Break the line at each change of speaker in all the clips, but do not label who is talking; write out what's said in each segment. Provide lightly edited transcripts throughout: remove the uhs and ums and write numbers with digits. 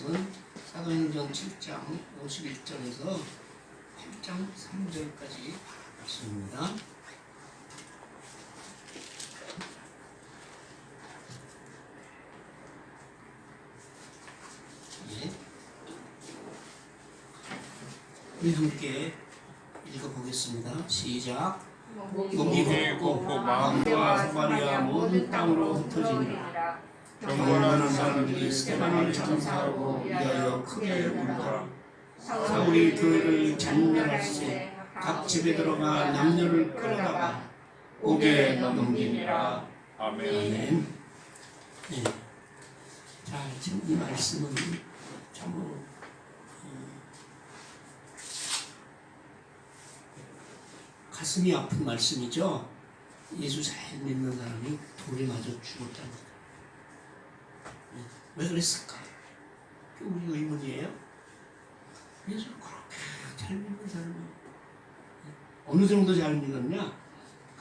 말씀은 사도행전 7장 51절에서 8장 3절까지 말씀입니다. 우리 함께 읽어보겠습니다. 시작. 목이 곱고 마음과 소발이와 모든 땅으로 흩어지니라. 경건하는 사람들이 스데반을 장사하고 위하여 크게 울더라. 사울이 교회를 잔멸할세 각 집에 들어가 남녀를 끌어다가 옥에 넘기니라. 아멘. 네. 자, 지금 이 말씀은 참으로 가슴이 아픈 말씀이죠. 예수 잘 믿는 사람이 돌에 맞아 죽었답니다. 왜 그랬을까? 우리 의문이에요. 예수를 그렇게 잘 믿는 사람이 어느 정도 잘 믿었냐?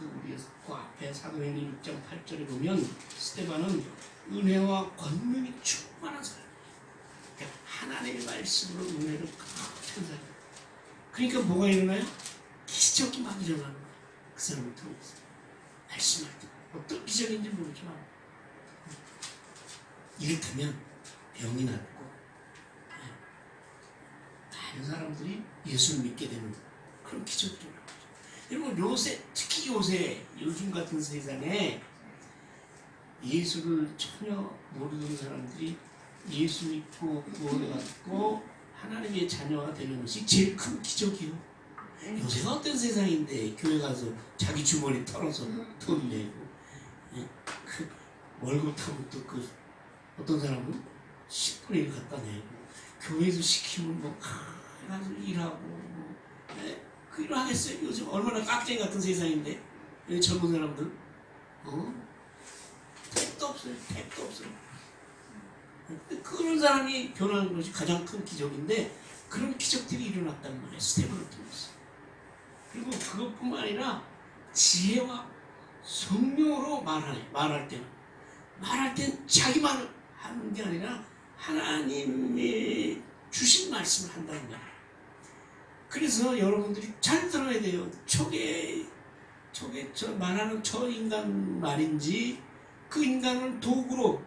우리 그 앞에 사도행전 6장 8절에 보면 스데반은 은혜와 권능이 충만한 사람이에요. 그러니까 하나님의 말씀으로 은혜를 가득 찬 사람. 그러니까 뭐가 일어나요? 기적이 막 일어나는 거예요. 그 사람을 통해서 말씀할 때 어떤 기적인지 모르지만 이를테면 병이 낫고 많은 사람들이 예수를 믿게 되는 그런 기적이 일어나는 거죠. 여러분 요새, 특히 요새 요즘 같은 세상에 예수를 전혀 모르는 사람들이 예수 믿고 구원받고 하나님의 자녀가 되는 것이 제일 큰 기적이에요. 요새가 어떤 세상인데 교회 가서 자기 주머니 털어서 돈 내고 그 월급 타고 또 그 어떤 사람은 10분의 1 갖다 내고 교회에서 시키면 뭐 가서 일하고 그 일을 하겠어요. 요즘 얼마나 깍쟁이 같은 세상인데 젊은 사람들 택도 없어요. 택도 없어요. 그런 사람이 변하는 것이 가장 큰 기적인데 그런 기적들이 일어났단 말이에요. 스데반을 통해서. 그리고 그것뿐만 아니라 지혜와 성령으로 말할 때는 자기 말을 하는 게 아니라 하나님의 주신 말씀을 한다는 거예요. 그래서 여러분들이 잘 들어야 돼요. 저게 저 말하는 저 인간 말인지 그 인간을 도구로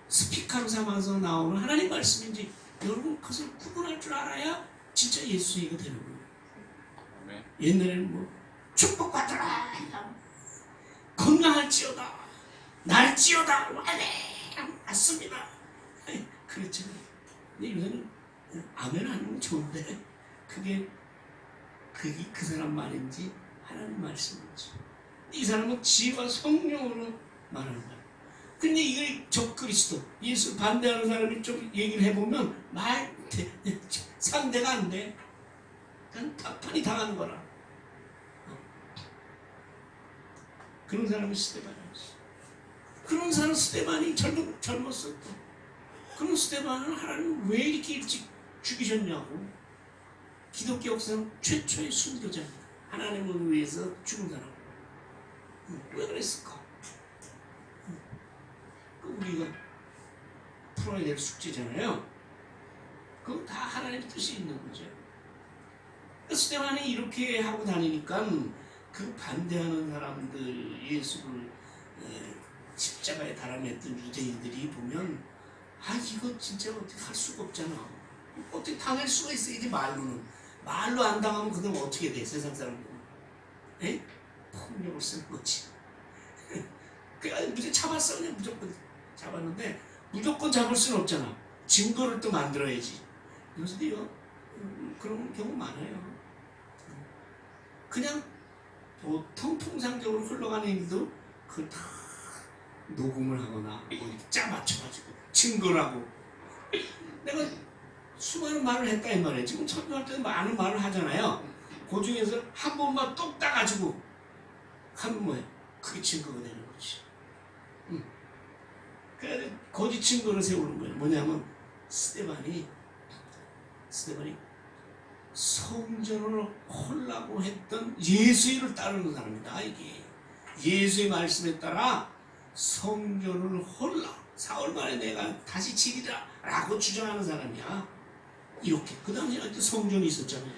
스피커로 삼아서 나오는 하나님 말씀인지 여러분 그것을 구분할 줄 알아야 진짜 예수 얘기가 되는 거예요. 옛날에는 뭐 축복받으라 건강할지어다 날지어다 아멘 맞습니다 그렇죠. 근데 요새는 아멘 하는 건 좋은데 그게 그 사람 말인지 하나님 말씀인지 이 사람은 지혜와 성령으로 말하는 거야. 근데 이걸 적그리스도 예수 반대하는 사람이 좀 얘기를 해보면 상대가 안 돼. 그냥 답판이 당하는 거라. 그런 사람이 스데반이었어. 그런 사람 스데반이 젊었어. 그런 스데반을 하나님 왜 이렇게 일찍 죽이셨냐고. 기독교 역사상 최초의 순교자입니다. 하나님을 위해서 죽은 사람. 왜 그랬을까? 우리가 풀어야 될 숙제잖아요. 그건 다 하나님의 뜻이 있는 거죠. 스데반이 이렇게 하고 다니니까 그 반대하는 사람들 예수를 십자가에 달아냈던 유대인들이 보면 이거 진짜 어떻게 할 수가 없잖아. 어떻게 당할 수가 있어. 이게 말로 안 당하면 그럼 어떻게 돼 세상 사람들은 폭력을 쓰는 거지. 그러니까 무조건 잡았어. 그냥 무조건 잡았는데 무조건 잡을 수는 없잖아. 증거를 또 만들어야지. 요새도요 그런 경우 많아요. 그냥 보통 통상적으로 흘러가는 일도 그걸 다 녹음을 하거나 어디 짜 맞춰가지고 증거를 하고 내가 수많은 말을 했다 이 말이에요. 지금 설교할 때 많은 말을 하잖아요. 그 중에서 한 번만 똑 따가지고 하면 뭐예요? 그게 증거가 되는 거지. 그래서 거짓 증거를 세우는 거예요. 뭐냐면 스데반이 성전을 헐라고 했던 예수를 따르는 사람이다. 이게 예수의 말씀에 따라 성전을 헐라 사흘 만에 내가 다시 치리라 라고 주장하는 사람이야. 이렇게. 그 당시에 성전이 있었잖아요.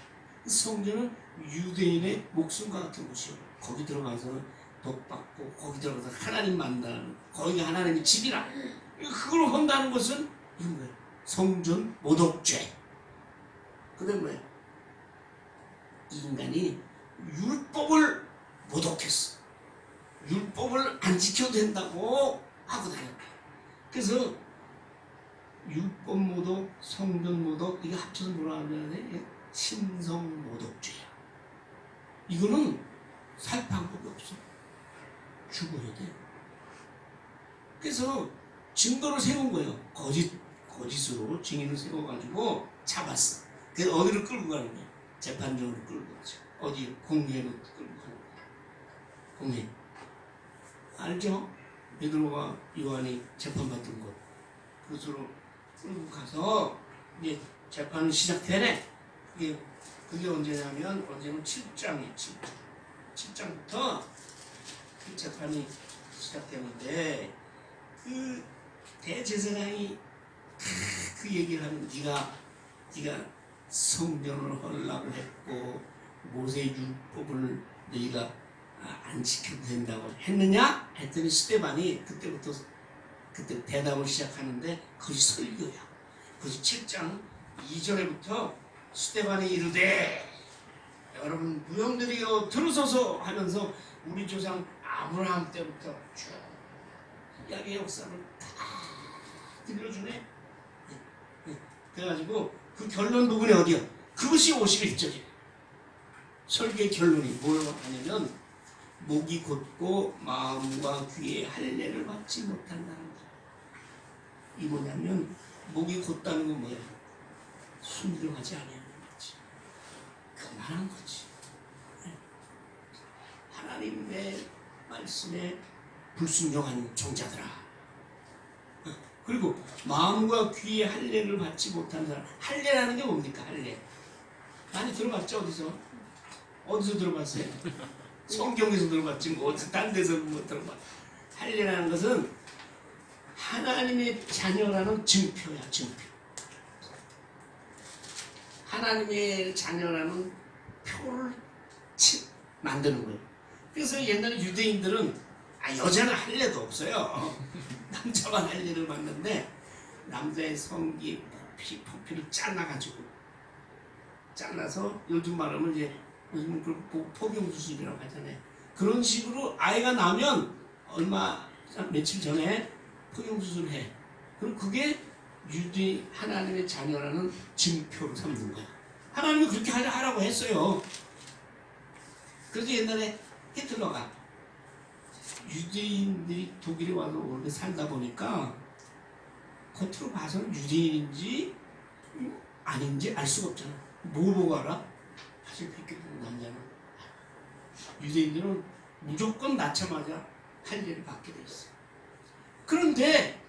성전은 유대인의 목숨과 같은 곳이요. 거기 들어가서 복 받고 거기 들어가서 하나님 만나는, 거기가 하나님의 집이라. 그걸 한다는 것은 이건 뭐예요? 성전 모독죄. 그다음 뭐예요? 인간이 율법을 모독했어. 율법을 안 지켜도 된다고 하고 다녔다. 그래서 율법 모독, 성전 모독, 이게 합쳐서 뭐라 하냐면 신성 모독죄야. 이거는 살 방법이 없어. 죽어야 돼. 그래서 증거를 세운 거예요. 거짓으로 증인을 세워가지고 잡았어. 그래서 어디로 끌고 가는 거야? 재판정으로 끌고 가죠. 어디? 공회로 끌고 가는 거야. 공회. 알죠? 베드로가 요한이 재판받은 곳. 그곳으로 끌고 가서 이제 재판이 시작되네. 그게 언제냐면, 언제는 7장이에요. 7장부터 그 재판이 시작되는데, 그 대제사장이 그 얘기를 하면, 네가 성전을 하려고 했고 모세 율법을 너희가 안 지켜도 된다고 했느냐? 했더니 스데반이 그때 대답을 시작하는데, 그것이 설교야. 그것이 7장 2절에부터 스데반이 이르되, 여러분 무형들이여 들으소서 하면서 우리 조상 아브라함 때부터 쭉 약의 역사를 다 들려주네. 그래가지고 그 결론 부분이 어디야? 그것이 51절이에요. 설교의 결론이 뭐라고 하냐면, 목이 곧고 마음과 귀에 할례를 받지 못한다는 거예요. 이 뭐냐면, 목이 곧다는 건 뭐야? 순종하지 아니하는 거지. 그만한 거지. 하나님의 말씀에 불순종한 종자들아. 그리고 마음과 귀에 할례를 받지 못한 사람. 할례라는 게 뭡니까? 할례. 많이 들어봤죠? 어디서 들어봤어요? 성경에서 들어봤지 뭐 딴 데서 못 들어봐. 할례라는 것은 하나님의 자녀라는 증표야. 증표. 하나님의 자녀라는 표를 만드는 거예요. 그래서 옛날에 유대인들은 여자는 할례도 없어요. 남자만 할례를 받는데, 남자의 성기 포피를 잘라서 요즘 말하면 이제 요즘은 포경수술이라고 하잖아요. 그런 식으로 아이가 나면 며칠 전에 포경수술을 해. 그럼 그게 하나님의 자녀라는 증표로 삼는 거야. 하나님이 그렇게 하라고 했어요. 그래서 옛날에 히틀러가 유대인들이 독일에 와서 오래 살다 보니까 겉으로 봐서는 유대인인지 아닌지 알 수가 없잖아. 뭐 보고 알아? 사실 그렇게 보는 남자는 유대인들은 무조건 낳자마자 할례를 받게 돼 있어. 그런데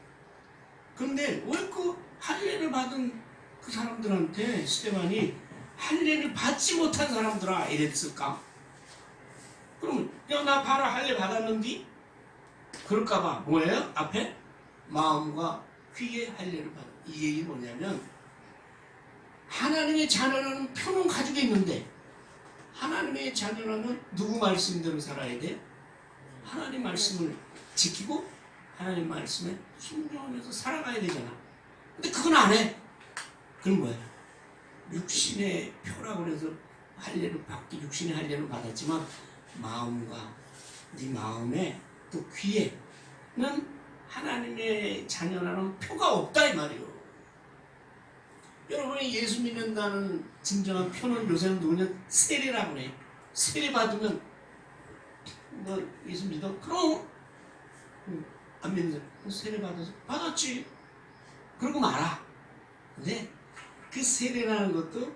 왜 그 할례를 받은 그 사람들한테 스데반이 할례를 받지 못한 사람들아 이랬을까? 그러면 나 봐라 할례 받았는디? 그럴까봐 뭐예요? 앞에 마음과 귀에 할례를 받아. 이 얘기 뭐냐면, 하나님의 자녀라는 표는 가지고 있는데, 하나님의 자녀라면 누구 말씀대로 살아야 돼? 하나님 말씀을 지키고 하나님 말씀에 순종하면서 살아가야 되잖아. 근데 그건 안 해. 그럼 뭐야? 육신의 표라고 해서 할례를 받기, 육신의 할례를 받았지만 마음과 네 마음에 또 귀에는 하나님의 자녀라는 표가 없다 이 말이에요. 여러분이 예수 믿는다는 진정한 표는 요새는 누구냐? 세례라고 그래. 세례 받으면 너 예수 믿어? 그럼 안 믿는 사람 세례 받았지. 그러고 말아. 근데 그 세례라는 것도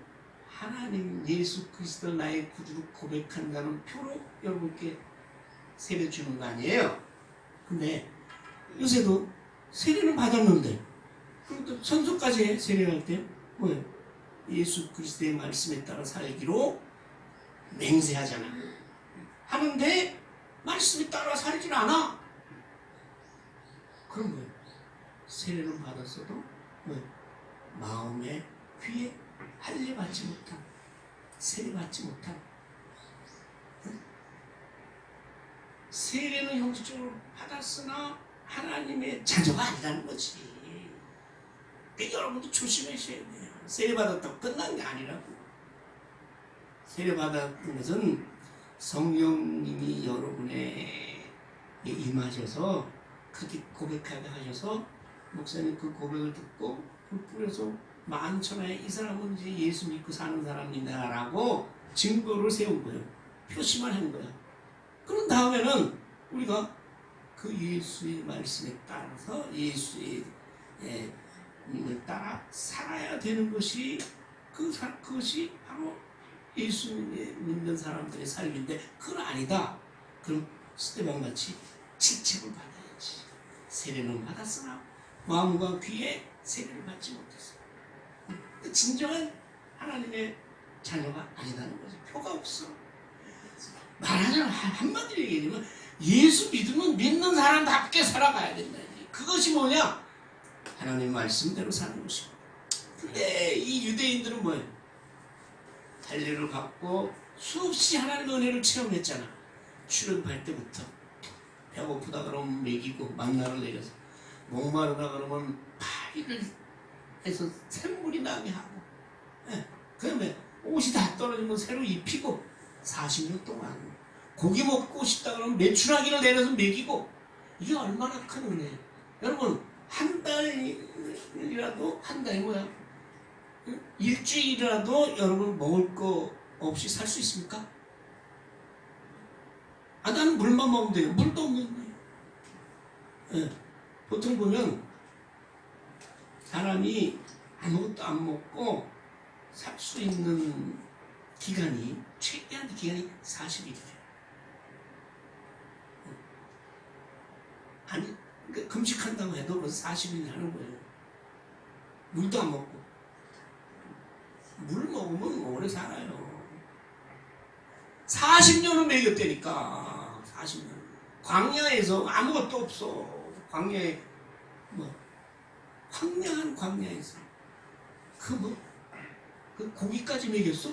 하나님 예수 그리스도 나의 구주로 고백한다는 표로 여러분께 세례 주는 거 아니에요? 근데 요새도 세례는 받았는데, 그리고 선서까지 해. 세례할 때 뭐예요? 예수 그리스도의 말씀에 따라 살기로 맹세하잖아. 하는데 말씀에 따라 살질 않아. 그럼 뭐예요? 세례를 받았어도 마음에 귀에 할례 받지 못한, 세례 받지 못한, 세례는 형식적으로 받았으나 하나님의 자녀가 아니라는 거지. 그러니까 여러분도 조심하셔야 돼요. 세례 받았다고 끝난 게 아니라고. 세례 받았던 것은 성령님이 여러분에게 임하셔서 그렇게 고백하게 하셔서 목사님 그 고백을 듣고 불 뿌려서 만천하에 이 사람은 이제 예수 믿고 사는 사람이다라고 증거를 세운 거예요. 표시만 한 거예요. 그런 다음에는 우리가 그 예수의 말씀에 따라서 예수의 믿음을 따라 살아야 되는 것이 그것이 바로 예수 믿는 사람들의 삶인데 그건 아니다. 그럼 스데반같이 질책을 받아야지. 세례는 받았으나 마음과 귀에 세례를 받지 못했어. 진정한 하나님의 자녀가 아니다는 거지. 표가 없어. 말하자면 한마디로 얘기하면 예수 믿으면 믿는 사람답게 살아가야 된다. 그것이 뭐냐? 하나님 말씀대로 사는 것이고. 근데 이 유대인들은 뭐예요? 할례를 받고 수없이 하나님의 은혜를 체험했잖아. 출애굽할 때부터 배고프다 그러면 먹이고 만나를 내려서, 목마르다 그러면 파리를 해서 샘물이 나게 하고, 그다음에 옷이 다 떨어지면 새로 입히고 40년 동안 고기 먹고 싶다 그러면 메추라기를 내려서 먹이고. 이게 얼마나 큰 은혜예요. 여러분 한 달이라도, 한 달이 뭐야? 일주일이라도 여러분 먹을 거 없이 살 수 있습니까? 나는 물만 먹으면 돼요. 물도 없는데. 보통 보면 사람이 아무것도 안 먹고 살 수 있는 기간이, 최대한 기간이 40일이에요. 아니, 그러니까 금식한다고 해도 벌써 40일 하는 거예요. 물도 안 먹고. 물 먹으면 오래 살아요. 40년을 먹였다니까. 40년. 광야에서 아무것도 없어. 광야에 황량한 광야에서 그 고기까지 먹였어.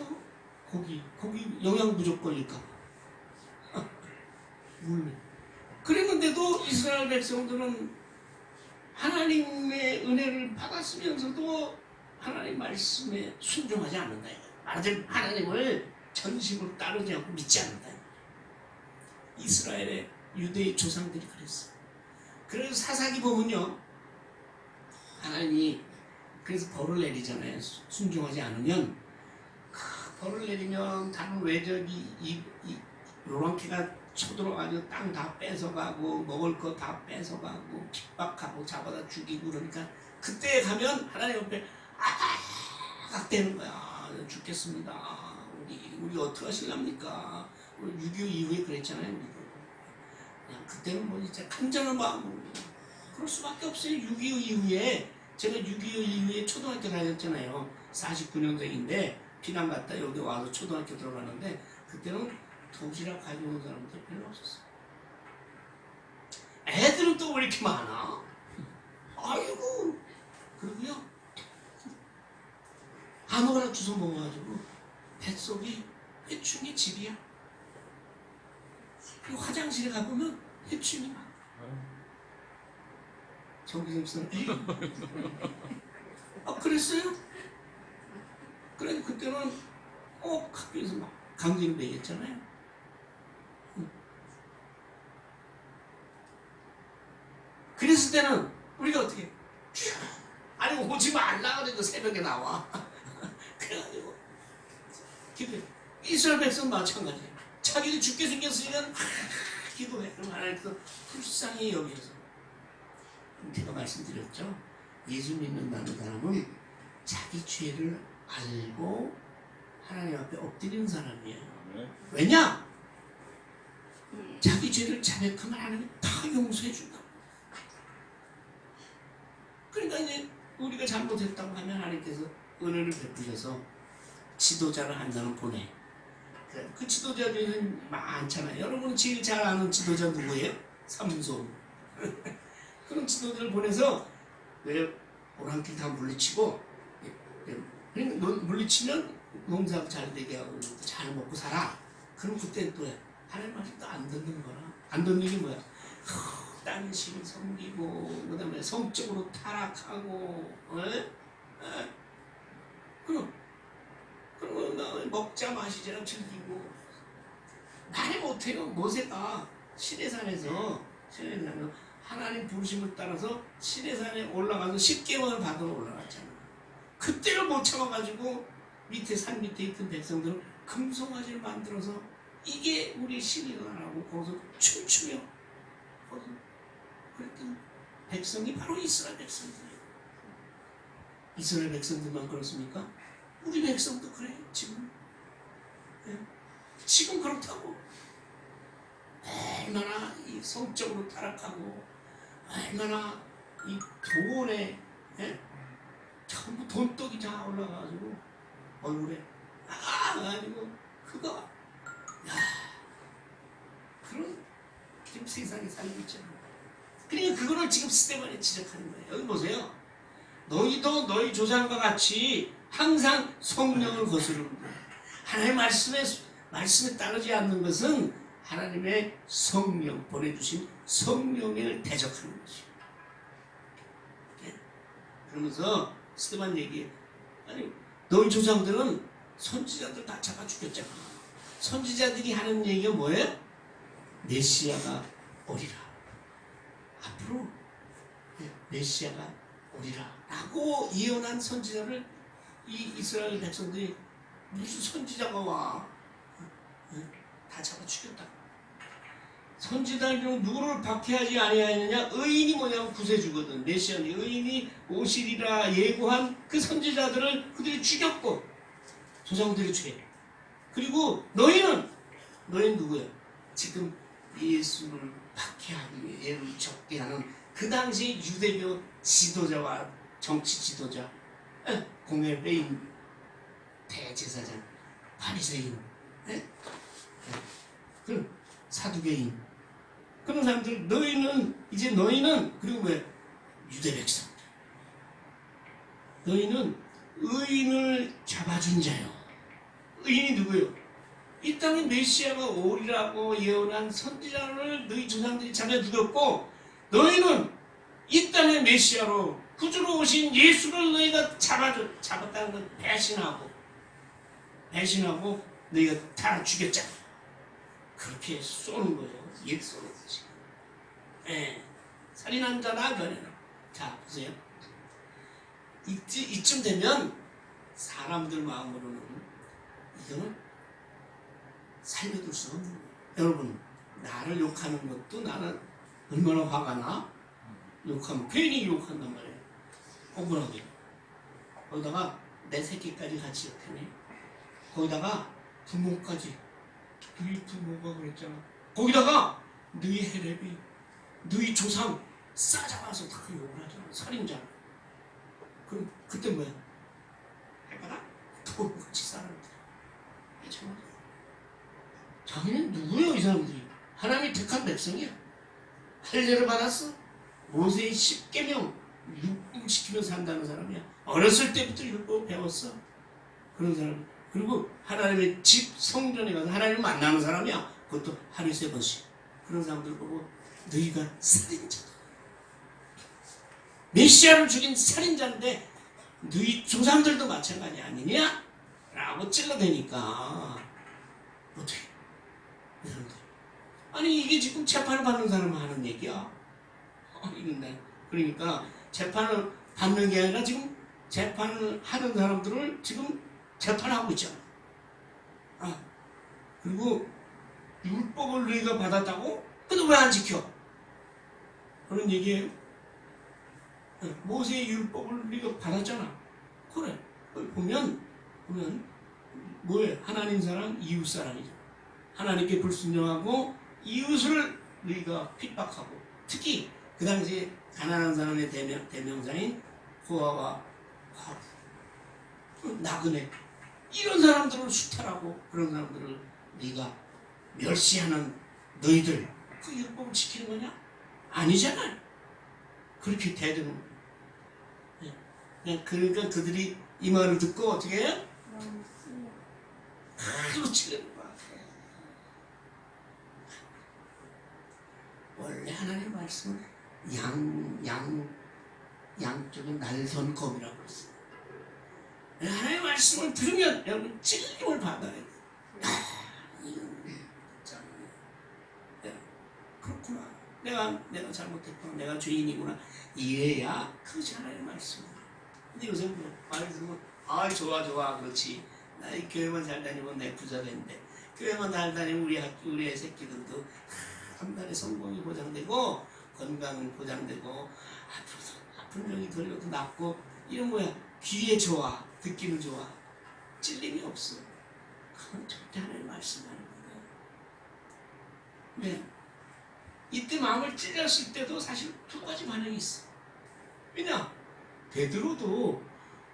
고기 영양 부족 걸릴까 봐. 물. 그랬는데도 이스라엘 백성들은 하나님의 은혜를 받았으면서도 하나님 말씀에 순종하지 않는다. 말하자면 하나님을 전심으로 따르지 않고 믿지 않는다. 이스라엘의 유대의 조상들이 그랬어. 그래서 사사기 보면요, 하나님이 그래서 벌을 내리잖아요. 순종하지 않으면 벌을 내리면 다른 외적이 요란케가 쳐들어가지고 땅 다 뺏어가고 먹을 거 다 뺏어가고 핍박하고 잡아다 죽이고. 그러니까 그때 가면 하나님 옆에 악되는 거야. 죽겠습니다. 우리 어떻게 하실랍니까? 우리 6.25 이후에 그랬잖아요. 우리도. 그냥 그때는 뭐 진짜 간절한 마음으로 그럴 수밖에 없어요. 6.25 이후에, 제가 6.25 이후에 초등학교 다녔잖아요. 49년생인데 피난 갔다 여기 와서 초등학교 들어가는데 그때는 도시락 가져오는 사람들 별로 없었어요. 애들은 또 왜 이렇게 많아? 아이고. 그리고요, 아무거나 주워 먹어가지고 뱃속이 해충이 집이야. 그리고 화장실에 가보면 해충이 많아. 정기생 씨는 그랬어요? 그래 그때는 꼭 학교에서 막 강제로 매겼잖아요. 그랬을 때는 우리가 어떻게, 아니 오지 말라 그래도 새벽에 나와. 그래가지고 기도해. 이스라엘 백성 마찬가지예요. 자기도 죽게 생겼으니까 기도해. 그럼 하나님께서 불쌍히 여기서, 제가 말씀드렸죠. 예수 믿는다는 사람은 자기 죄를 알고 하나님 앞에 엎드리는 사람이에요. 왜냐? 자기 죄를 자백하면 하나님 다 용서해 준다. 그러니까 이제 우리가 잘못했다고 하면 하나님께서 은혜를 베푸셔서 지도자를 한 사람 보내. 그 지도자들은 많잖아요. 여러분 제일 잘 아는 지도자 누구예요? 삼손. 그런 지도자를 보내서 왜 오랑캐 다 물리치고 물리치면 농사 잘 되게 하고 잘 먹고 살아. 그럼 그때 또 하나님 말씀도 안 듣는 거라. 안 듣는 게 뭐야? 딴 신을 섬기고 그다음에 성적으로 타락하고 그럼 먹자 마시자 즐기고 말을 못해요. 모세가 시내산에서 하나님 부르심을 따라서 시내산에 올라가서 10개월을 받으러 올라갔잖아. 그때를 못 참아가지고 밑에 산 밑에 있던 백성들은 금송아지를 만들어서 이게 우리 신이라고 거기서 춤추며 거기서 그랬더니 백성이 바로 이스라엘 백성들이에요. 이스라엘 백성들만 그렇습니까? 우리 백성도 그래 지금. 지금 그렇다고. 얼마나 이 성적으로 타락하고 얼마나 이 돈에 전부 돈독이 다 올라가가지고 얼굴에 가지고 그거 그런 지금 세상에 살고 있잖아. 그러니까 그거를 지금 스데반이 지적하는 거예요. 여기 보세요. 너희도 너희 조상과 같이 항상 성령을 거스르는 거예요. 하나님의 말씀에 따르지 않는 것은 하나님의 성령 보내주신 성령을 대적하는 것이에요. 그러면서 스데반 얘기해. 아니 너희 조상들은 선지자들 다 잡아 죽였잖아. 선지자들이 하는 얘기가 뭐예요? 메시아가 오리라. 앞으로 메시아가 오리라 라고 예언한 선지자를 이 이스라엘 백성들이 무슨 선지자가 와? 다 잡아 죽였다. 선지자들 중 누구를 박해하지 아니하느냐? 의인이 뭐냐면 구세주거든. 메시아니 의인이 오시리라 예고한 그 선지자들을 그들이 죽였고 조상들이 죽여. 그리고 너희는 누구야? 지금 예수를 박해하기 위해 애를 적게 하는 그 당시 유대교 지도자와 정치 지도자, 공회배인, 대제사장, 바리새인, 그 사두개인 그런 사람들. 너희는 그리고 왜 유대 백성들. 너희는 의인을 잡아준 자요. 의인이 누구요? 이 땅에 메시아가 오리라고 예언한 선지자를 너희 조상들이 잡아 죽였고 너희는 이 땅에 메시아로 구주로 오신 예수를 너희가 잡았다는 걸 배신하고 너희가 다 죽였잖아. 그렇게 쏘는 거예요. 쏘는 거지. 살인한 자나 변해라. 자 보세요. 이쯤 되면 사람들 마음으로는 이거는 살려둘 수 없는 거예요. 여러분 나를 욕하는 것도 나는 얼마나 화가 나? 욕하면 괜히 욕한단 말이에요. 억울하게. 거기다가 내 새끼까지 같이 욕하네. 거기다가 부모까지. 너희 부모가 그랬잖아. 거기다가 너희 헤레비, 너희 조상 싸잡아서 다 욕을 하잖아. 살인자. 그럼 그때 뭐야? 해봐라. 도같이 사람들. 참. 자기는 누구예요 이 사람들이? 하나님이 택한 백성이야. 할례를 받았어. 모세의 10계명 율법시키면서 산다는 사람이야. 어렸을 때부터 율법을 배웠어. 그런 사람. 그리고 하나님의 집 성전에 가서 하나님을 만나는 사람이야. 그것도 하루에 3번씩. 그런 사람들 보고 너희가 살인자다. 메시아를 죽인 살인자인데 너희 조상들도 마찬가지 아니냐? 라고 찔러대니까 어떻게? 아니 이게 지금 재판을 받는 사람은 하는 얘기야. 그러니까 재판을 받는 게 아니라 지금 재판을 하는 사람들을 지금 재판하고 있잖아. 그리고 율법을 너희가 받았다고? 근데 왜 안 지켜? 그런 얘기예요. 모세의 율법을 너희가 받았잖아. 그래. 보면 뭐예요? 하나님 사랑, 이웃 사랑이죠. 하나님께 불순종하고 이웃을 너희가 핍박하고 특히 그 당시에 가난한 사람의 대명사인 고아와 과부, 나그네 이런 사람들을 수탈하고 그런 사람들을 네가 멸시하는 너희들 그 율법을 지키는 거냐? 아니잖아요. 그렇게 대드는 그러니까 그들이 이 말을 듣고 어떻게 해요? 칼로 찌르는 거야. 원래 하나님의 말씀은 양쪽에 날선 검이라고 그랬어요. 하나님의 말씀을 들으면 여러분 찔림을 받아야 돼. 이건 참, 그렇구나. 내가 잘못했구나. 내가 죄인이구나. 이래야 그것이 하나님의 말씀이야. 근데 요새 뭐 말을 들으면 좋아 그렇지. 나 이 교회만 잘 다니면 내 부자 되는데 교회만 잘 다니면 우리 애 새끼들도 한 달에 성공이 보장되고 건강은 보장되고 아픈 병이 덜려도 낫고 이런 거야. 귀에 좋아. 듣기는 좋아. 찔림이 없어. 그건 절대 하나님의 말씀이 아닙니다. 네. 이때 마음을 찔렸을 때도 사실 두 가지 반응이 있어. 왜냐? 베드로도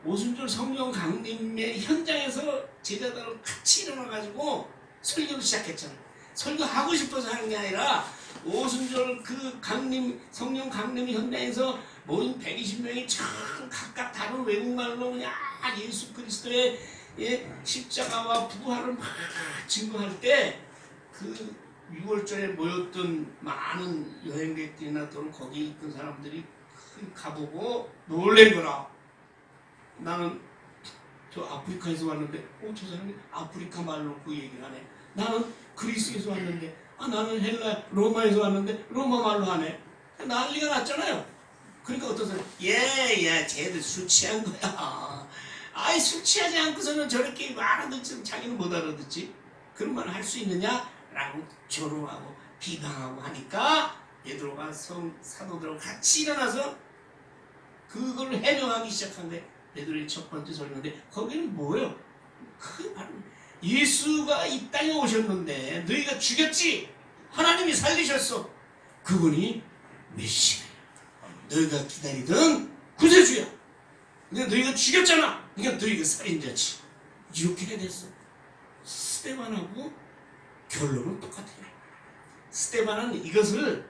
오순절 성령 강림의 현장에서 제자들하고 같이 일어나가지고 설교를 시작했잖아. 설교하고 싶어서 하는 게 아니라 오순절 그 성령 강림 현장에서 모인 120명이 참 각각 다른 외국말로 그냥 예수 그리스도의 십자가와 부활을 막 증거할 때 그 6월절에 모였던 많은 여행객들이나 또는 거기 있던 사람들이 가보고 놀란 거라. 나는 저 아프리카에서 왔는데 저 사람이 아프리카 말로 그 얘기를 하네. 나는 그리스에서 왔는데 나는 로마에서 왔는데 로마 말로 하네. 난리가 났잖아요. 그러니까 어떤 사람 쟤들 술 취한 거야. 술 취하지 않고서는 저렇게 알아듣지 자기는 못 알아듣지. 그런 말 할 수 있느냐? 라고 조롱하고 비방하고 하니까 베드로가 사도들하고 같이 일어나서 그걸 해명하기 시작한데 베드로의 첫 번째 설교인데 거기는 뭐예요? 그 바로 예수가 이 땅에 오셨는데 너희가 죽였지? 하나님이 살리셨어. 그분이 메시아야. 너희가 기다리던 구세주야. 근데 너희가 죽였잖아. 그러니까 너희가 살인자지. 이렇게 해야 됐어. 스데반하고 결론은 똑같아요. 스데반은 이것을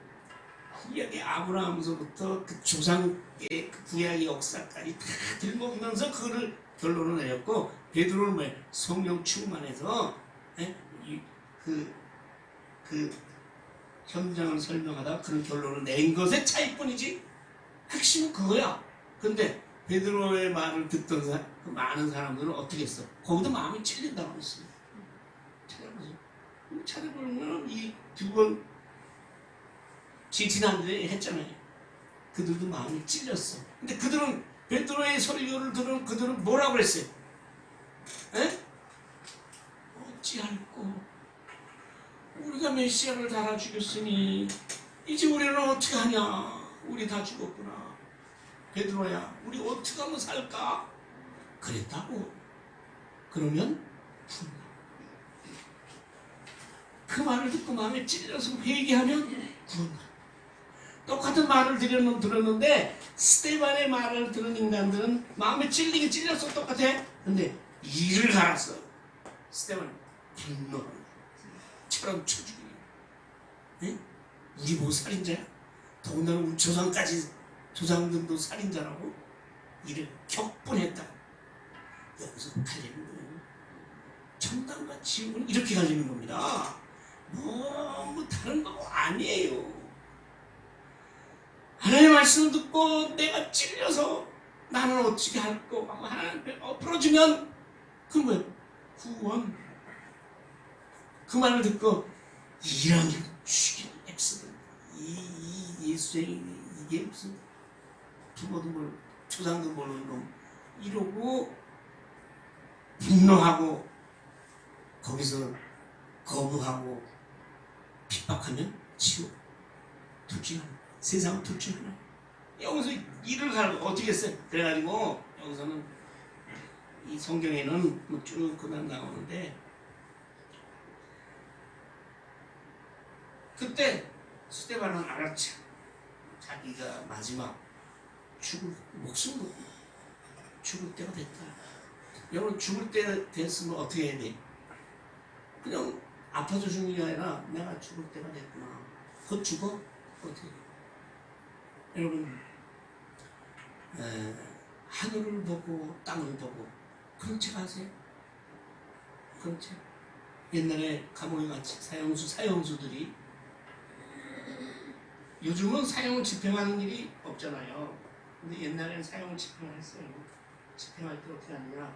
구약의 아브라함서부터 그 조상의 그 구약의 역사까지 다 들먹으면서 그거를 결론을 내렸고 베드로는 뭐예요? 성령 충만해서 그 현장을 설명하다 그런 결론을 낸 것의 차이뿐이지 핵심은 그거야. 근데 베드로의 말을 듣던 그 많은 사람들은 어떻게 했어? 거기도 마음이 찔린다고 했어요. 찾아보면 이 두 번 지난주에 했잖아요. 그들도 마음이 찔렸어. 근데 그들은 베드로의 설교를 들은 그들은 뭐라고 그랬어요? 어찌할꼬 우리가 메시아를 달아 죽였으니 이제 우리는 어떻게 하냐? 우리 다 죽었구나. 베드로야 우리 어떻게 하면 살까? 그랬다고. 그러면 그 말을 듣고 마음에 찔려서 회개하면 구원받아. 똑같은 말을 들었는데 스데반의 말을 들은 인간들은 마음에 찔리게 찔렸어. 똑같아. 근데 이를 갈았어. 스데반은 분노처럼 쳐주기. 우리 뭐 살인자야? 더군다나 우리 조상들도 살인자라고? 이를 격분했다. 여기서 갈리는 거예요. 천당과 지옥은 이렇게 갈리는 겁니다. 뭐 다른 거 아니에요. 하나님의 말씀을 듣고 내가 찔려서 나는 어떻게 할까 하고 하나님 엎어주면 그 뭐예요? 구원. 그 말을 듣고 이런 죽인 엑스들 이 예수쟁이 이게 무슨 두고도 모르고 조상도 모르는 놈 이러고 분노하고 거기서 거부하고 핍박하면 지옥 둘 중 하나. 세상은 둘 중 하나. 여기서 일을 가는 거 어떻게 했어요? 그래가지고 여기서는 이 성경에는 뭐 쭉 그만 나오는데 그때 스데반은 알았지. 자기가 마지막 목숨 놓고 죽을 때가 됐다. 여러분 죽을 때 됐으면 어떻게 해야 돼? 그냥 아파서 죽는 게 아니라 내가 죽을 때가 됐구나. 곧 죽어? 어떻게 해? 여러분 하늘을 보고 땅을 보고 그런 책 아세요? 그런 책. 옛날에 감옥에 갇힌 사형수들이 요즘은 사형을 집행하는 일이 없잖아요. 근데 옛날에는 사형을 집행했어요. 집행할 때 어떻게 하느냐,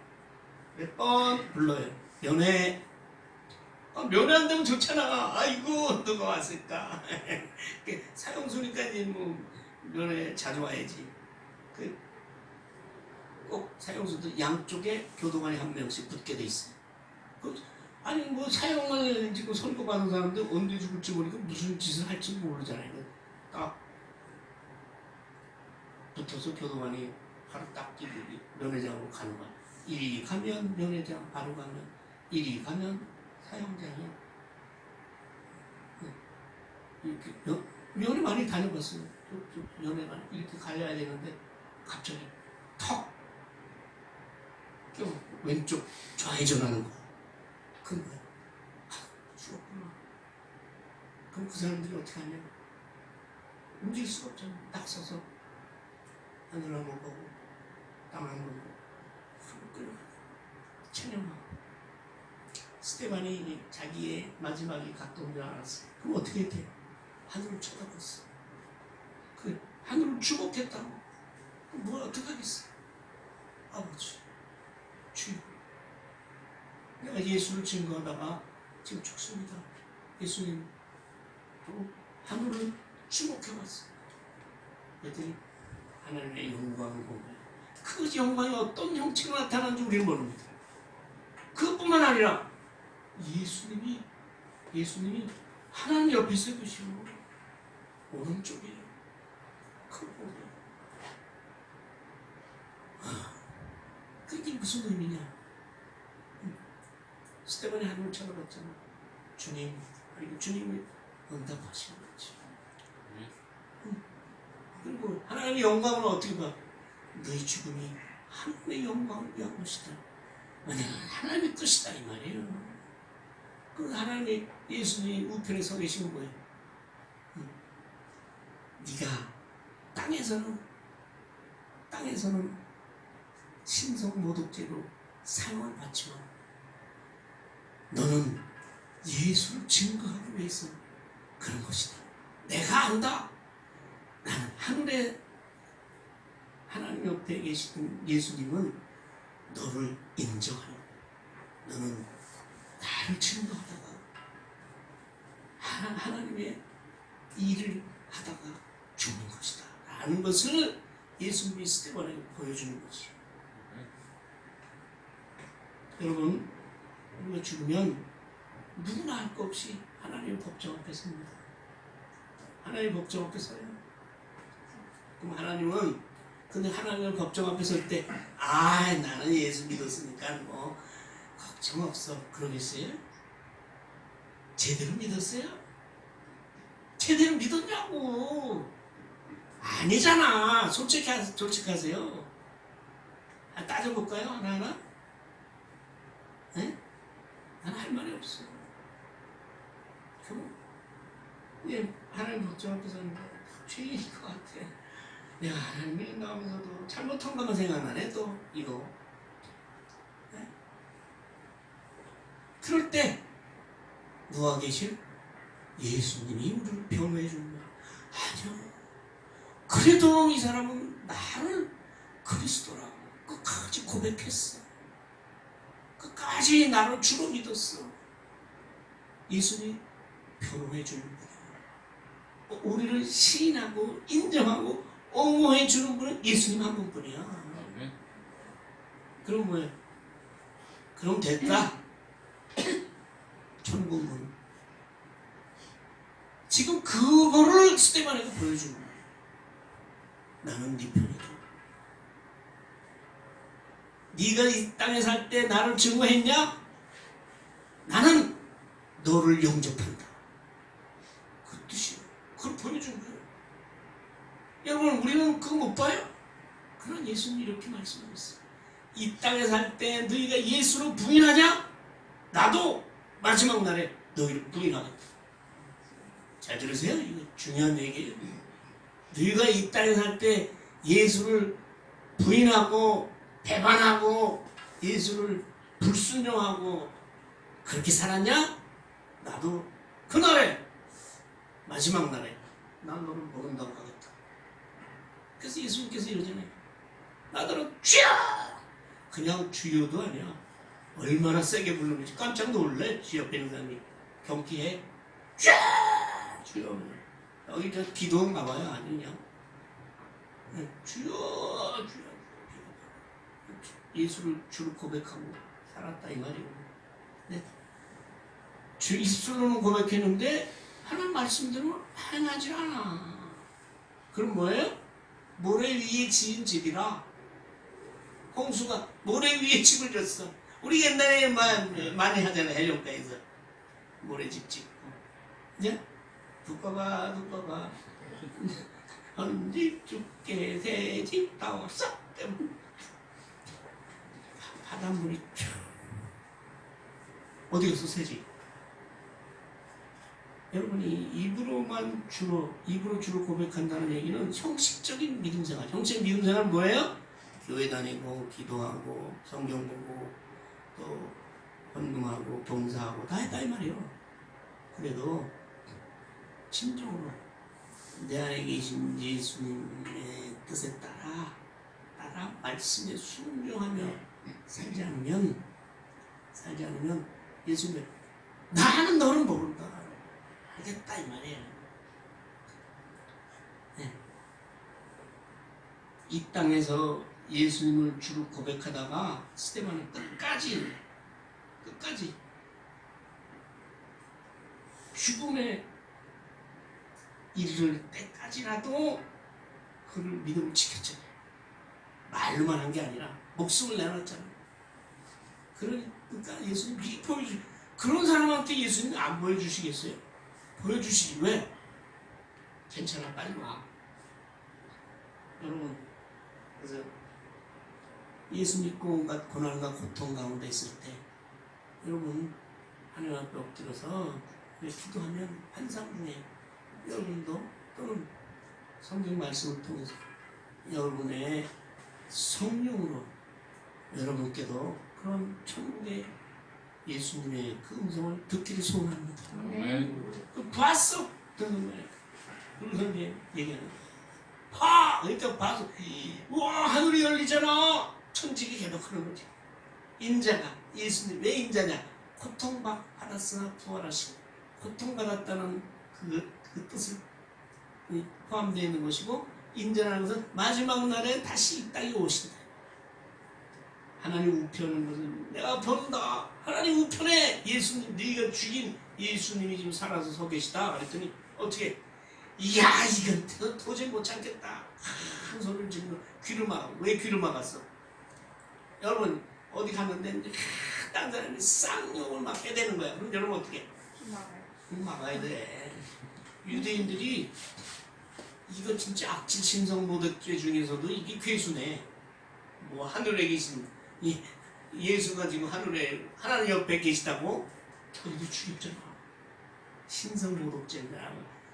몇 번 불러요. 면회. 면회 안 되면 좋잖아. 아이고 누가 왔을까. 사형수니까 이제 뭐 면회 자주 와야지. 꼭 사형수들 양쪽에 교도관이 한 명씩 붙게 돼 있어요. 아니 뭐 사형을 지금 선고받은 사람들 언제 죽을지 모르니까 무슨 짓을 할지 모르잖아요. 딱 붙어서 교도관이 바로 딱 면회장으로 가는 거야. 이리 가면 면회장, 바로 가면 이리 가면 사형장이야. 이렇게 면회 많이 다녀봤어요. 면회 많이 이렇게 가려야 되는데 갑자기 턱 왼쪽 좌회전하는 거. 그런 거야. 죽었구나. 그럼 그 사람들이 어떻게 하냐? 움직일 수가 없잖아. 딱 서서 하늘 한번 보고 땅 한번 보고 그리고 체념하고. 스테반이 자기의 마지막에 갔던 줄 알았어. 그럼 어떻게 돼? 하늘을 쳐다봤어. 그 하늘을 주목했다고. 뭘 어떻게 하겠어? 아버지, 주여, 내가 예수를 증거하다가 지금 죽습니다. 예수님 또 하늘을 주목해봤어. 애들이 하나님의 영광을 본 거예요. 그 영광이 어떤 형체로 나타나는지 우리는 모릅니다. 그것뿐만 아니라 예수님이 하나님 옆에 있어 계시고 오른쪽이에요. 그걸 보고 그게 무슨 의미냐? 스테반이 하나님을 쳐다봤잖아. 주님, 그리고 주님이 응답하시는 거지. 그리고 하나님의 영광은 어떻게 봐? 너희 죽음이 하나님의 영광을 위한 것이다. 왜냐하면 하나님의 뜻이다 이 말이에요. 그 하나님의 예수님 우편에 서 계신 거예요. 네가 땅에서는 신성 모독죄로 사형을 받지만 너는 예수를 증거하기 위해서 그런 것이다. 내가 안다. 나는 하늘에 하나님 옆에 계시는 예수님은 너를 인정하는, 너는 나를 증거하다가 하나님의 일을 하다가 죽는 것이다 라는 것을 예수님이 스테반에게 보여주는 거지. 여러분, 우리가 죽으면 누구나 할 것 없이 하나님의 법정 앞에 섭니다. 하나님의 법정 앞에 서요. 그럼 하나님은, 근데 하나님의 법정 앞에 설 때 나는 예수 믿었으니까 뭐 걱정 없어 그러겠어요? 제대로 믿었어요? 제대로 믿었냐고. 아니잖아. 솔직하세요. 따져볼까요? 하나하나? 네? 나는 할 말이 없어. 그럼 하나님 법정 앞에 서는데 죄인일 것 같아. 내가 하나님이 나오면서도 잘못한 것만 생각나네. 또 이거. 네? 그럴 때 누가 계실? 예수님이 우리를 변호해 주는 거야. 아니요. 그래도 이 사람은 나를 그리스도라고 끝까지 고백했어. 끝까지 나를 주로 믿었어. 예수님이 변호해 주는 분이야. 우리를 시인하고 인정하고 옹호해 주는 분은 예수님 한 분뿐이야. 그럼 뭐야? 그럼 됐다. 천국은. 지금 그거를 스테반에게 보여주는 거야. 나는 네 편이다. 네가 이 땅에 살 때 나를 증거했냐? 나는 너를 영접한다. 그 뜻이야. 그걸 보여준 거예요. 여러분, 우리는 그거 못 봐요? 그러나 예수님이 이렇게 말씀하셨어요. 이 땅에 살 때 너희가 예수를 부인하냐? 나도 마지막 날에 너희를 부인하겠다. 잘 들으세요? 이거 중요한 얘기예요. 너희가 이 땅에 살 때 예수를 부인하고 배반하고 예수를 불순종하고 그렇게 살았냐? 나도 그날에 마지막 날에 난 너를 모른다고 하겠다. 그래서 예수님께서 이러잖아요. 나더러 주여! 그냥 주여도 아니야. 얼마나 세게 부르는지 깜짝 놀래. 주 옆에 있는 사람이 경기해. 주여! 주여. 여기 저 기도인가 봐요. 아니냐. 주여 주여. 예수를 주로 고백하고 살았다 이 말이고. 네. 주 입술로는 고백했는데 하나님 말씀대로 행하지 않아. 그럼 뭐예요? 모래 위에 지은 집이라. 홍수가 모래 위에 집을 졌어. 우리 옛날에 많이 하잖아요. 해변가에서 모래집 짓고. 이제 두꺼봐 헌집 죽게 새집 따왔어. 바닷물이 쭉 어디 갔어 새집? 여러분이 입으로 주로 고백한다는 얘기는 형식적인 믿음생활. 형식 믿음생활은 뭐예요? 교회 다니고 기도하고 성경 보고 또 헌금하고 봉사하고 다 했다 이 말이에요. 그래도 진정으로 내 안에 계신 예수님의 뜻에 따라 말씀에 순종하며 살지 않으면 예수님 나는 너를 모른다 하겠다 이 말이에요. 네. 이 땅에서 예수님을 주로 고백하다가 스데반은 끝까지 죽음에 이를 때까지라도 그를 믿음을 지켰잖아요. 말로만 한 게 아니라 목숨을 내놨잖아요. 그러니까 예수님 미리 보여주시. 그런 사람한테 예수님 안 보여주시겠어요? 보여주시지. 왜? 괜찮아 빨리 와. 여러분 그래서 예수 믿고 온갖 고난과 고통 가운데 있을 때 여러분 하나님 앞에 엎드려서 기도하면 환상 중에 여러분도 또는 성경 말씀을 통해서 여러분의 성령으로 여러분께도 그런 천국의 예수님의 그 음성을 듣기를 소원합니다. 그 봤어! 듣는 거예요. 그래서 이제 얘기하는 거예요. 그러니까 봐서 와 하늘이 열리잖아. 천직이 개벽하는 거지. 인자가 예수님 왜 인자냐? 고통받았으나 부활하시고 고통받았다는 그 뜻을 포함되어 있는 것이고 인자라는 것은 마지막 날에 다시 이 땅에 오신다. 하나님 우편은 것은 내가 본다. 하나님 우편에 예수님 네가 죽인 예수님이 지금 살아서 서 계시다. 그랬더니 어떻게 이야 이건 도저히 못 참겠다. 한 소리를 지금 귀를 막아. 왜 귀를 막았어? 여러분 어디 갔는데 딴 사람이 쌍욕을 막 해대는 거야. 그럼 여러분 어떻게? 막아야 돼. 유대인들이 이거 진짜 악질 신성모독죄 중에서도 이게 괴수네. 뭐 하늘에 계신 예수가 지금 하늘에 하나님 옆에 계시다고 저희도 죽였잖아. 신성모독죄인가.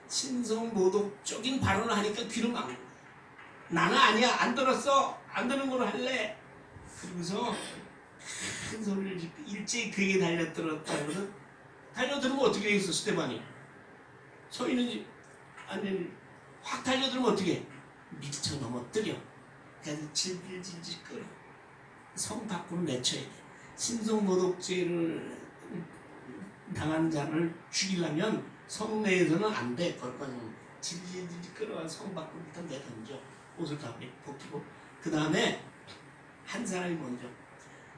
신성모독적인 발언을 하니까 귀를 막는 거야. 나는 아니야 안 들었어. 안 듣는 걸로 할래. 그러면서 큰 소리를 일제히 그에게 달려들었다거든. 달려들면 어떻게 되겠어 스데반이? 서 있는지 아니 확 달려들면 어떻게? 미쳐 넘어뜨려. 그래서 질질질질 끓여. 성 밖으로 내쳐야 돼. 신성모독죄를 당한 자를 죽이려면 성 내에서는 안 돼. 거기까지는 질질질질 끌어와 성 밖으로부터 내던져. 옷을 다 벗기고 그 다음에 한 사람이 먼저.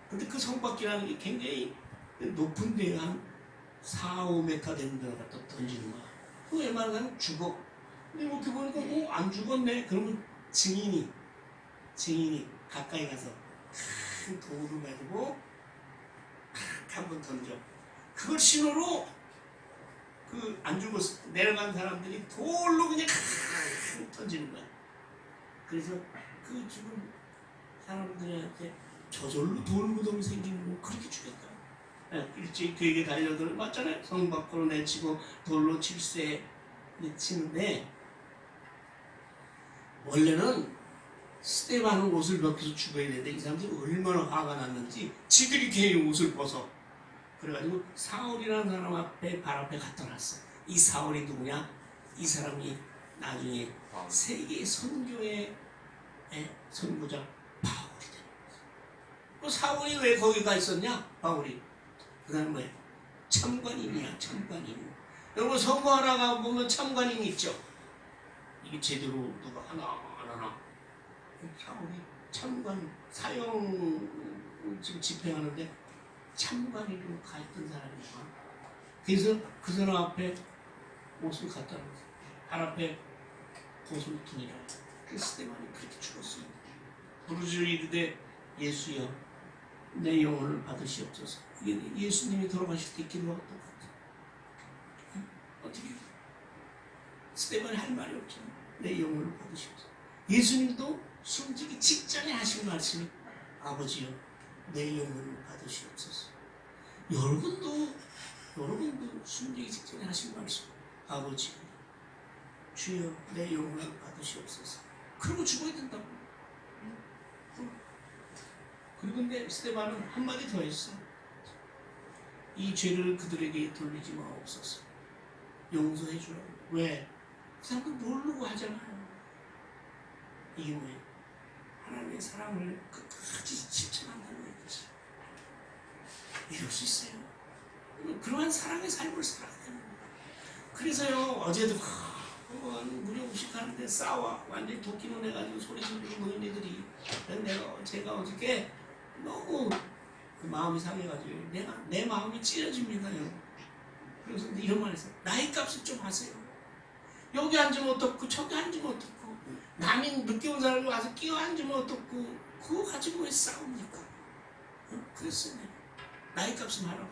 근데 그 성 밖이라는 게 굉장히 높은 데에 한 4, 5m 되는 데를 갖다 던지는 거야. 그 웬만하면 죽어. 근데 이렇게 보니까 안 죽었네. 그러면 증인이 가까이 가서 큰 돌을 가지고 한번 던져. 그걸 신호로 그 안 죽었을 때 내려간 사람들이 돌로 그냥 던지는 거야. 그래서 그 죽은 사람들한테 저절로 돌무덤이 생기는 거 그렇게 죽였다. 일제히 그에게 달려들 맞잖아요. 성 밖으로 내치고 돌로 칠세 내치는데 원래는 스데반은 옷을 벗겨서 죽어야 되는데 이 사람들이 얼마나 화가 났는지 지들이 괜히 옷을 벗어. 그래가지고 사울이라는 사람 앞에 발 앞에 갖다 놨어. 이 사울이 누구냐? 이 사람이 나중에 세계 선교의 선구자 바울이 되는 거지. 그 사울이 왜 거기 가 있었냐? 바울이. 그 사람 뭐야? 참관인이야, 참관인. 여러분 선거하다가 보면 참관인 있죠? 이게 제대로 누가 하나 사울이 참관 사형 지금 집행하는데 참관인으로 가 있던 사람이야. 그래서 그 사람 앞에 옷을 갖다 놨어. 발 앞에 옷을 두니라. 그 스데반이 그렇게 죽었어요. 부르짖어 이르되 예수여 내 영혼을 받으시옵소서. 이게 예수님이 돌아가실 때 기도와 똑같아. 어떻게 스데반이 할 말이 없잖아. 내 영혼을 받으시옵소서. 예수님도 숨지기 직전에 하신 말씀이 아버지여 내 영혼을 받으시옵소서. 여러분도 숨지기 직전에 하신 말씀 아버지 주여 내 영혼을 받으시옵소서. 그러고 죽어야 된다고. 그리고 근데 스데반은 한마디 더 했어. 이 죄를 그들에게 돌리지 마옵소서. 용서해 주라고. 왜? 그 사람들 모르고 하잖아요. 이게 뭐예요? 하나님의 사랑을 끝까지 실천한다는 얘기지. 이럴 수 있어요. 그러한 사랑의 삶을 살아야 되는 거예요. 그래서요 어제도 무료급식 하는데 싸워 완전히 도끼만 해가지고 소리 지르고 노인네들이. 제가 어저께 너무 그 마음이 상해가지고 내 마음이 찢어집니다요. 그래서 이런 말 했어요. 나이 값을 좀 하세요. 여기 앉으면 어떻고 저기 앉으면 어떻고 남이 늦게 온 사람이 와서 끼어 앉으면 어떻고 그거 가지고 왜 싸웁니까? 그랬어요. 나이 값은 하라고.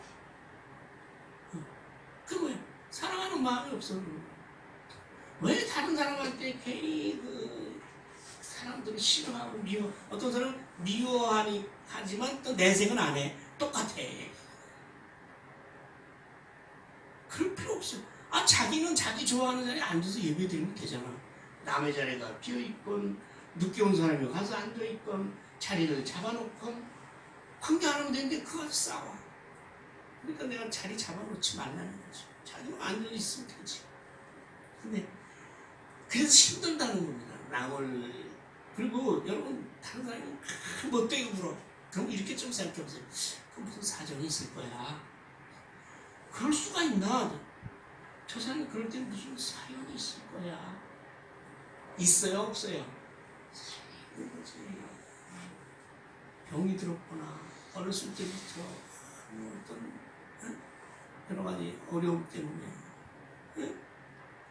그 뭐야? 사랑하는 마음이 없어. 왜 다른 사람한테 괜히 그 사람들을 싫어하고 미워. 어떤 사람은 하지만 또 내색은 안 해. 똑같아. 그럴 필요 없어. 자기는 자기 좋아하는 자리에 앉아서 예배 드리면 되잖아. 남의 자리가 비어있건 늦게 온 사람이 가서 앉아있건 자리를 잡아놓건 관계 안 하면 되는데 그거 가서 싸워. 그러니까 내가 자리 잡아놓지 말라는 거지. 자기는 앉아있으면 되지. 근데 그래서 힘들다는 겁니다. 남을. 그리고 여러분 다른 사람이 못되게 굴어. 그럼 이렇게 좀 생각해보세요. 그 무슨 사정이 있을 거야. 그럴 수가 있나? 저 사람이 그럴 때 무슨 사연이 있을 거야. 있어요? 없어요? 사연인 거지. 병이 들었거나 어렸을 때부터 어떤 여러 가지 어려움 때문에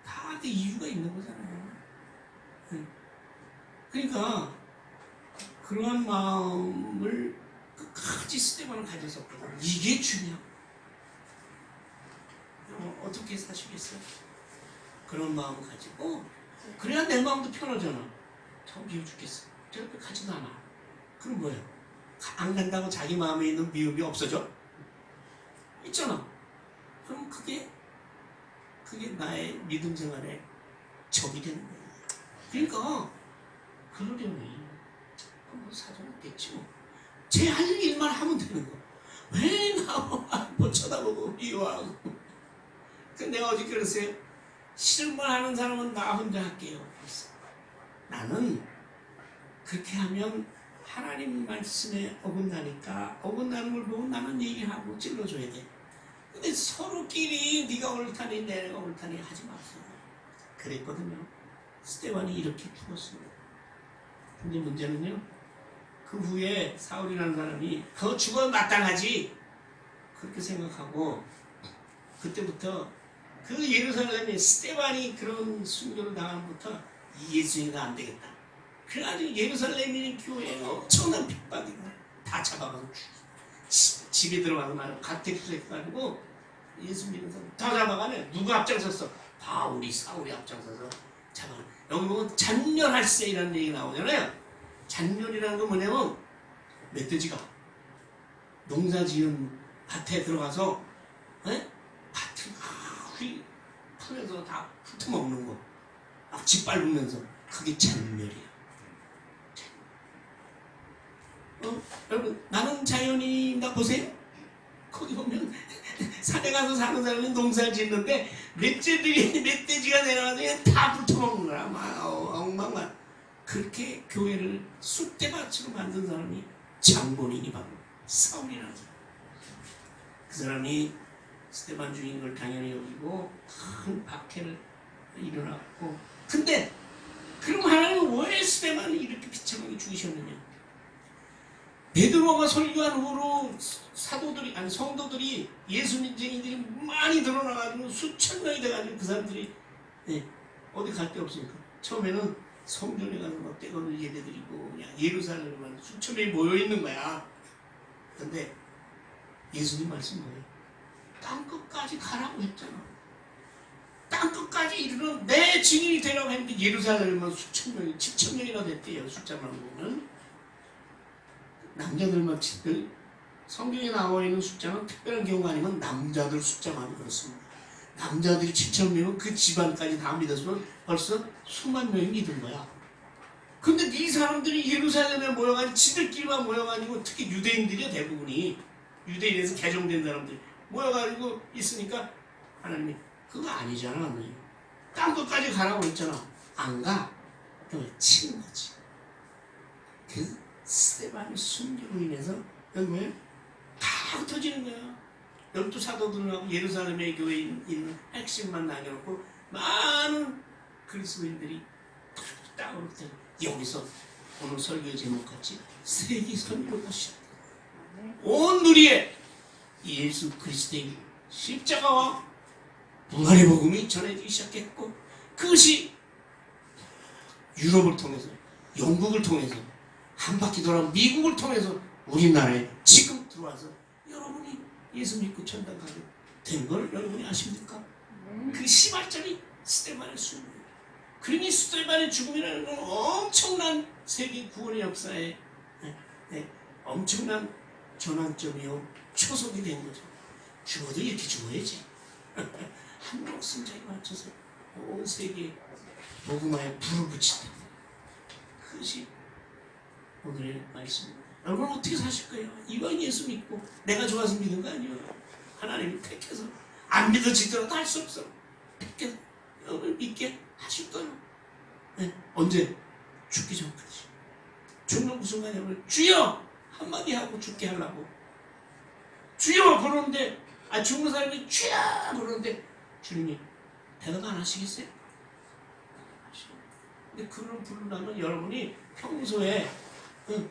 다 그 이유가 있는 거잖아요. 그러니까 그러한 마음을 끝까지 스데반은 가졌었거든. 이게 중요한. 어떻게 사시겠어요? 그런 마음을 가지고 그래야 내 마음도 편하잖아. 저 미워 죽겠어. 저렇게 가지도 않아. 그럼 뭐예요? 안 간다고 자기 마음에 있는 미움이 없어져? 있잖아. 그럼 그게 나의 믿음 생활에 적이 되는 거예요. 그러니까 그러려니 뭐 사정 없겠지 뭐. 제 할 일만 하면 되는 거. 왜 나만 못 쳐다보고 미워하고. 내가 어저께 그랬어요. 싫은 말 하는 사람은 나 혼자 할게요. 그랬어. 나는 그렇게 하면 하나님 말씀에 어긋나니까 어긋나는 걸 보고 나는 얘기하고 찔러줘야 돼. 근데 서로끼리 네가 옳다니 내가 옳다니 하지 마세요. 그랬거든요. 스데반이 이렇게 죽었습니다. 근데 문제는요. 그 후에 사울이라는 사람이 더 죽어 마땅하지 그렇게 생각하고 그때부터 그 예루살렘에 스데반이 그런 순교를 당하면부터 예수님가 안 되겠다. 그래가지고 예루살렘인 교회에 엄청난 핍박이고 다 잡아가서 집에 들어가서 말이야. 가택수색해가지고 예수 믿는 사람 다 잡아가네. 누가 앞장섰어? 바울이 사울이 앞장서서 잡아가. 여기 보면 잔멸할세이라는 얘기 나오잖아요. 잔멸이라는 건 뭐냐면 멧돼지가 농사 지은 밭에 들어가서 밭을 풀면서 다 훑어먹는 거. 막 짓밟으면서 그게 잔멸이야. 여러분 나는 자연인가 보세요. 거기 보면 산에 가서 사는 사람이 농사를 짓는데 멧돼지가 내려가서 그냥 다 불쳐먹는 거야. 막 엉망만. 그렇게 교회를 쑥대밭으로 만든 사람이 장본인이 바로 사울이라는 사람. 그 사람이 스데반 죽인 걸 당연히 여기고 큰 박해를 일어났고, 근데 그럼 하나님은 왜 스데반을 이렇게 비참하게 죽이셨느냐? 베드로가 설교한 후로 사도들이 아니 성도들이 예수민쟁이들이 많이 늘어나가지고 수천 명이 돼가지고 그 사람들이 어디 갈 데 없으니까 처음에는 성전에 가서 막 떼거를 예배드리고 그냥 예루살렘에만 수천 명이 모여 있는 거야. 근데 예수님 말씀 뭐예요? 땅끝까지 가라고 했잖아. 땅끝까지 이르러 내 증인이 되라고 했는데 예루살렘에만 수천 명이 7천 명이나 됐대요. 숫자만 보면. 남자들만 성경에 나와 있는 숫자는 특별한 경우가 아니면 남자들 숫자만 그렇습니다. 남자들이 7천 명이면 그 집안까지 다 믿었으면 벌써 수만 명이 믿은 거야. 근데 이 사람들이 예루살렘에 모여가지고 지들끼리만 모여가지고 특히 유대인들이야 대부분이 유대인에서 개종된 사람들이 모여가지고 있으니까 하나님이 그거 아니잖아. 땅끝까지 가라고 했잖아. 안 가. 그럼 치는 거지. 그 스데반의 순교로 인해서 여기 뭐예요? 다 흩어지는 거야. 12사도들하고 예루살렘의 교회에 있는 핵심만 남겨놓고 많은 그리스도인들이 땅으로 흩어져. 여기서 오늘 설교의 제목같이 세기 선교가 시작돼요. 온 누리에 예수 그리스도의 십자가와 부활의 복음이 전해지기 시작했고, 그것이 유럽을 통해서 영국을 통해서 한 바퀴 돌아 미국을 통해서 우리나라에 지금 들어와서 여러분이 예수 믿고 천당 가게 된 걸 여러분이 아십니까? 그 시발점이 스데반의 순교예요. 그러니 스데반의 죽음이라는 건 엄청난 세계 구원의 역사에 엄청난 전환점이요 초석이 된 거죠. 죽어도 이렇게 죽어야지. 한 목숨자에 맞춰서 온 세계에 복음화에 불을 붙인다. 그것이 오늘의 말씀입니다. 여러분 어떻게 사실 거예요? 이건 예수 믿고 내가 좋아서 믿은 거 아니에요. 하나님이 택해서 안 믿어지더라도 할 수 없어. 택해서 여러분을 믿게 하실 거예요. 언제? 죽기 전까지. 죽는 그 순간 여러분 주여! 한마디 하고 죽게 하려고. 주여! 부르는데 죽는 사람이 주여! 부르는데 주님이 대답 안 하시겠어요? 근데 그걸 부르려면 여러분이 평소에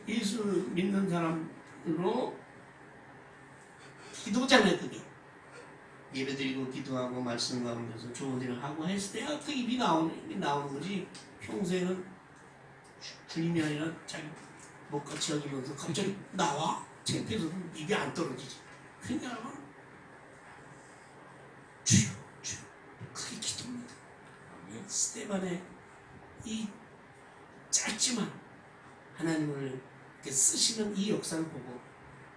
예수 믿는 사람으로 기도잖아요. 그게 예배드리고 기도하고 말씀 가운데서 좋은 일을 하고 했을 때야 그 입이 나오는 거지. 평소에는 주님이 아니라 자기 목같이 여기면서 갑자기 나와? 창피해서 입이 안 떨어지지. 그러니까 여러분 주여 주여 그게 기도입니다. 스데반의 이 짧지만 하나님을 이렇게 쓰시는 이 역사를 보고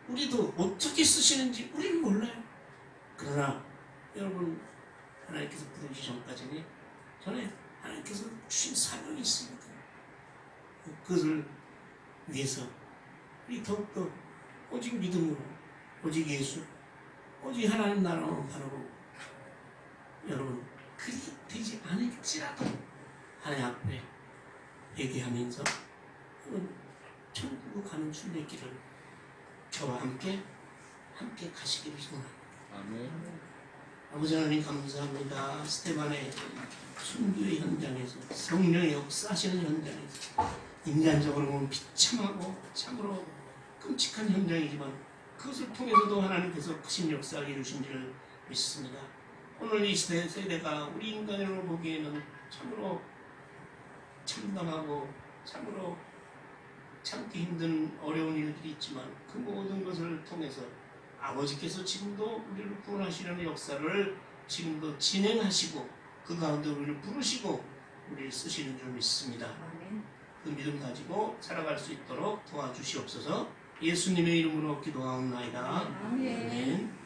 우리도 어떻게 쓰시는지 우리는 몰라요. 그러나 여러분 하나님께서 부르기 전까지는 전에 하나님께서 주신 사명이 있습니다. 그것을 위해서 우리 더욱더 오직 믿음으로 오직 예수 오직 하나님 나라로 바라보고 여러분 그리 되지 않을지라도 하나님 앞에 회개하면서 천국으로 가는 순례길을 저와 함께 가시기를 소원합니다.
아멘.
아버지 하나님 감사합니다. 스데반의 순교의 현장에서 성령의 역사하시는 현장에서 인간적으로 보면 비참하고 참으로 끔찍한 현장이지만 그것을 통해서도 하나님께서 크신 역사를 이루신 줄을 믿습니다. 오늘 이 세대가 우리 인간으로 보기에는 참으로 참담하고 참으로 참기 힘든 어려운 일들이 있지만 그 모든 것을 통해서 아버지께서 지금도 우리를 구원하시려는 역사를 지금도 진행하시고 그 가운데 우리를 부르시고 우리를 쓰시는 줄 믿습니다. 그 믿음 가지고 살아갈 수 있도록 도와주시옵소서. 예수님의 이름으로 기도하옵나이다. 아멘.